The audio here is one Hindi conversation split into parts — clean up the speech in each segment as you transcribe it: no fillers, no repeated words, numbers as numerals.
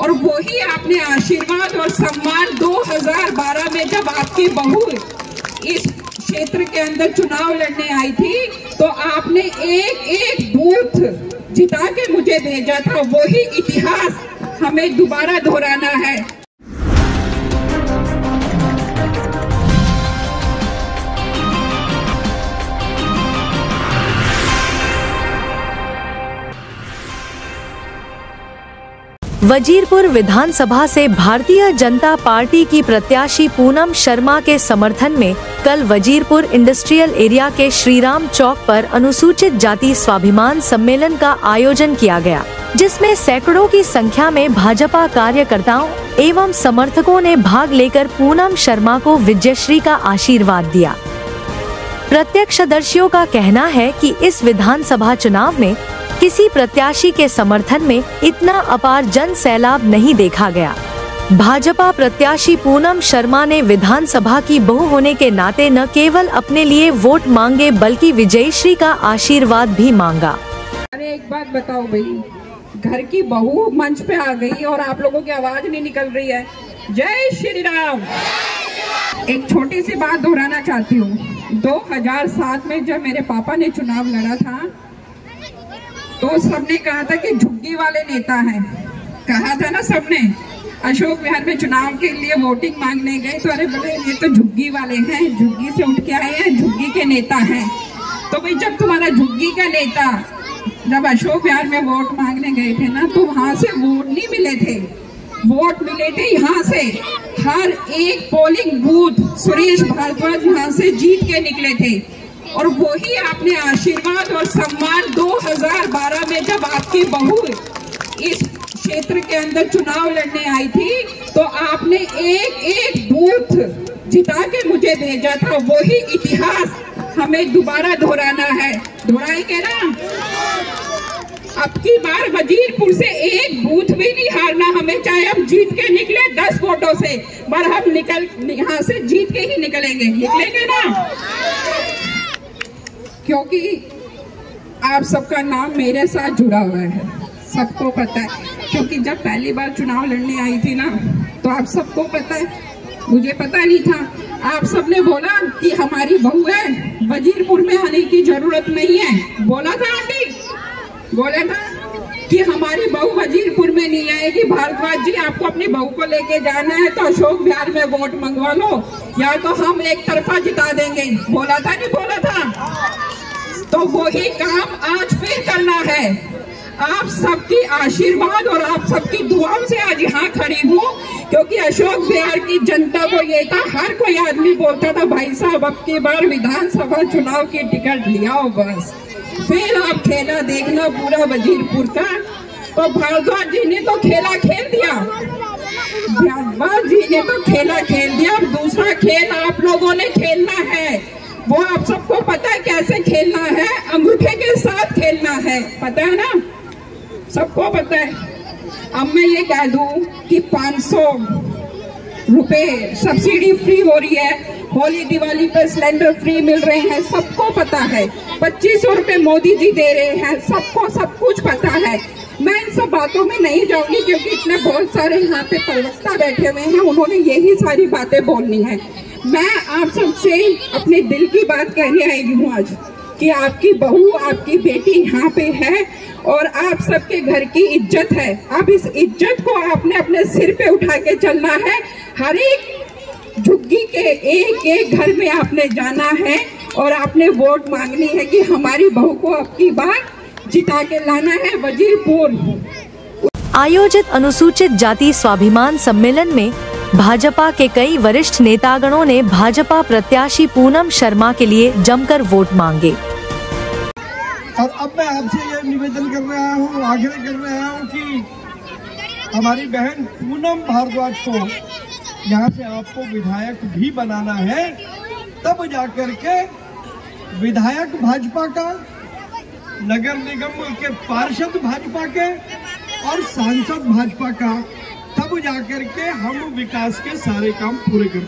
और वही आपने आशीर्वाद और सम्मान 2012 में जब आपकी बहू इस क्षेत्र के अंदर चुनाव लड़ने आई थी तो आपने एक एक बूथ जिता के मुझे भेजा था। वही इतिहास हमें दोबारा दोहराना है। वजीरपुर विधानसभा से भारतीय जनता पार्टी की प्रत्याशी पूनम शर्मा के समर्थन में कल वजीरपुर इंडस्ट्रियल एरिया के श्रीराम चौक पर अनुसूचित जाति स्वाभिमान सम्मेलन का आयोजन किया गया, जिसमें सैकड़ों की संख्या में भाजपा कार्यकर्ताओं एवं समर्थकों ने भाग लेकर पूनम शर्मा को विजयश्री का आशीर्वाद दिया। प्रत्यक्षदर्शियों का कहना है कि इस विधानसभा चुनाव में किसी प्रत्याशी के समर्थन में इतना अपार जन सैलाब नहीं देखा गया। भाजपा प्रत्याशी पूनम शर्मा ने विधानसभा की बहू होने के नाते न केवल अपने लिए वोट मांगे बल्कि विजयश्री का आशीर्वाद भी मांगा। अरे एक बात बताओ भाई, घर की बहू मंच पे आ गई और आप लोगों की आवाज नहीं निकल रही है। जय श्री राम। एक छोटी सी बात दोहराना चाहती हूँ। 2007 में जब मेरे पापा ने चुनाव लड़ा था तो सबने कहा था कि झुग्गी वाले नेता हैं, कहा था ना सबने। अशोक विहार में चुनाव के लिए वोटिंग मांगने गए तो अरे बोले ये तो झुग्गी वाले हैं, झुग्गी से उठ के आए हैं, झुग्गी के नेता हैं। तो भाई जब तुम्हारा झुग्गी का नेता जब अशोक विहार में वोट मांगने गए थे ना तो वहां से वोट नहीं मिले थे, वोट मिले थे यहाँ से। हर एक पोलिंग बूथ सुरेश भारद्वाज यहाँ से जीत के निकले थे और वही आपने आशीर्वाद और सम्मान 2012 में जब आपकी बहू इस क्षेत्र के अंदर चुनाव लड़ने आई थी तो आपने एक एक बूथ जिता के मुझे भेजा था। वही इतिहास हमें दोबारा दोहराना है। दोहराएंगे ना? अब की बार वजीरपुर से एक बूथ भी नहीं हारना हमें, चाहे हम जीत के निकले 10 वोटों से, पर हम यहाँ से जीत के ही निकलेंगे। निकलेंगे ना? क्योंकि आप सबका नाम मेरे साथ जुड़ा हुआ है, सबको पता है। क्योंकि जब पहली बार चुनाव लड़ने आई थी ना तो आप सबको पता है, मुझे पता नहीं था। आप सबने बोला कि हमारी बहू है, वजीरपुर में आने की जरूरत नहीं है। बोला था आंटी, बोला था कि हमारी बहू वजीरपुर में नहीं आएगी। भारद्वाज जी आपको अपनी बहू को लेके जाना है तो अशोक विहार में वोट मंगवा लो या तो हम एक तरफा जिता देंगे। बोला था नहीं बोला था? तो वही काम आज फिर करना है। आप सबकी आशीर्वाद और आप सबकी दुआओं से आज यहाँ खड़ी हूँ, क्योंकि अशोक विहार की जनता को ये था, हर कोई आदमी बोलता था भाई साहब अब की बार विधानसभा चुनाव की टिकट लियाओ बस, फिर आप खेला देखना पूरा वजीरपुर का। तो भारद्वाज जी ने तो खेला खेल दिया, भारद्वाज जी ने तो खेला खेल दिया। अब दूसरा खेल आप लोगों ने खेलना है, वो आप सबको पता है कैसे खेलना है, अंगूठे के साथ खेलना है, पता है ना? सबको पता है। अब मैं ये कह दूं कि 500 रुपए सब्सिडी फ्री हो रही है, होली दिवाली पर सिलेंडर फ्री मिल रहे हैं, सबको पता है। 2500 रुपए मोदी जी दे रहे हैं, सबको सब कुछ पता है। मैं इन सब बातों में नहीं जाऊंगी क्योंकि इतने बहुत सारे यहाँ पे प्रवक्ता बैठे हुए हैं, उन्होंने यही सारी बातें बोलनी है। मैं आप सबसे अपने दिल की बात कहने आई हूँ आज कि आपकी बहू आपकी बेटी यहाँ पे है और आप सबके घर की इज्जत है। अब इस इज्जत को आपने अपने सिर पे उठा के चलना है। हर एक झुग्गी के एक एक घर में आपने जाना है और आपने वोट मांगनी है कि हमारी बहू को अब की बार जिता के लाना है वजीरपुर। आयोजित अनुसूचित जाति स्वाभिमान सम्मेलन में भाजपा के कई वरिष्ठ नेतागणों ने भाजपा प्रत्याशी पूनम शर्मा के लिए जमकर वोट मांगे। और अब मैं आपसे ये निवेदन कर रहा हूँ, आग्रह कर रहा हूँ कि हमारी बहन पूनम भारद्वाज को यहाँ से आपको विधायक भी बनाना है, तब जाकर के विधायक भाजपा का, नगर निगम के पार्षद भाजपा के और सांसद भाजपा का, तब जाकर के हम विकास के सारे काम पूरे करें।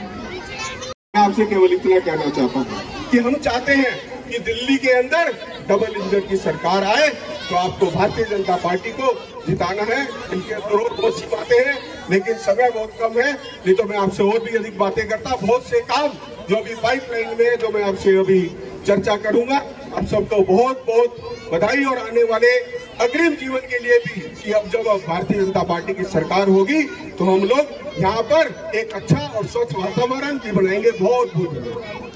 मैं आपसे केवल इतना कहना चाहता हूँ कि हम चाहते हैं कि दिल्ली के अंदर डबल इंजन की सरकार आए तो आपको भारतीय जनता पार्टी को जिताना है। इनके जरूर बहुत सी बातें हैं, लेकिन समय बहुत कम है, नहीं तो मैं आपसे और भी अधिक बातें करता। बहुत से काम जो अभी पाइपलाइन में है, जो मैं आपसे अभी चर्चा करूंगा। आप सबको बहुत बहुत बधाई और आने वाले अग्रिम जीवन के लिए भी कि अब जब भारतीय जनता पार्टी की सरकार होगी तो हम लोग यहाँ पर एक अच्छा और स्वच्छ वातावरण भी बनाएंगे। बहुत बहुत धन्यवाद।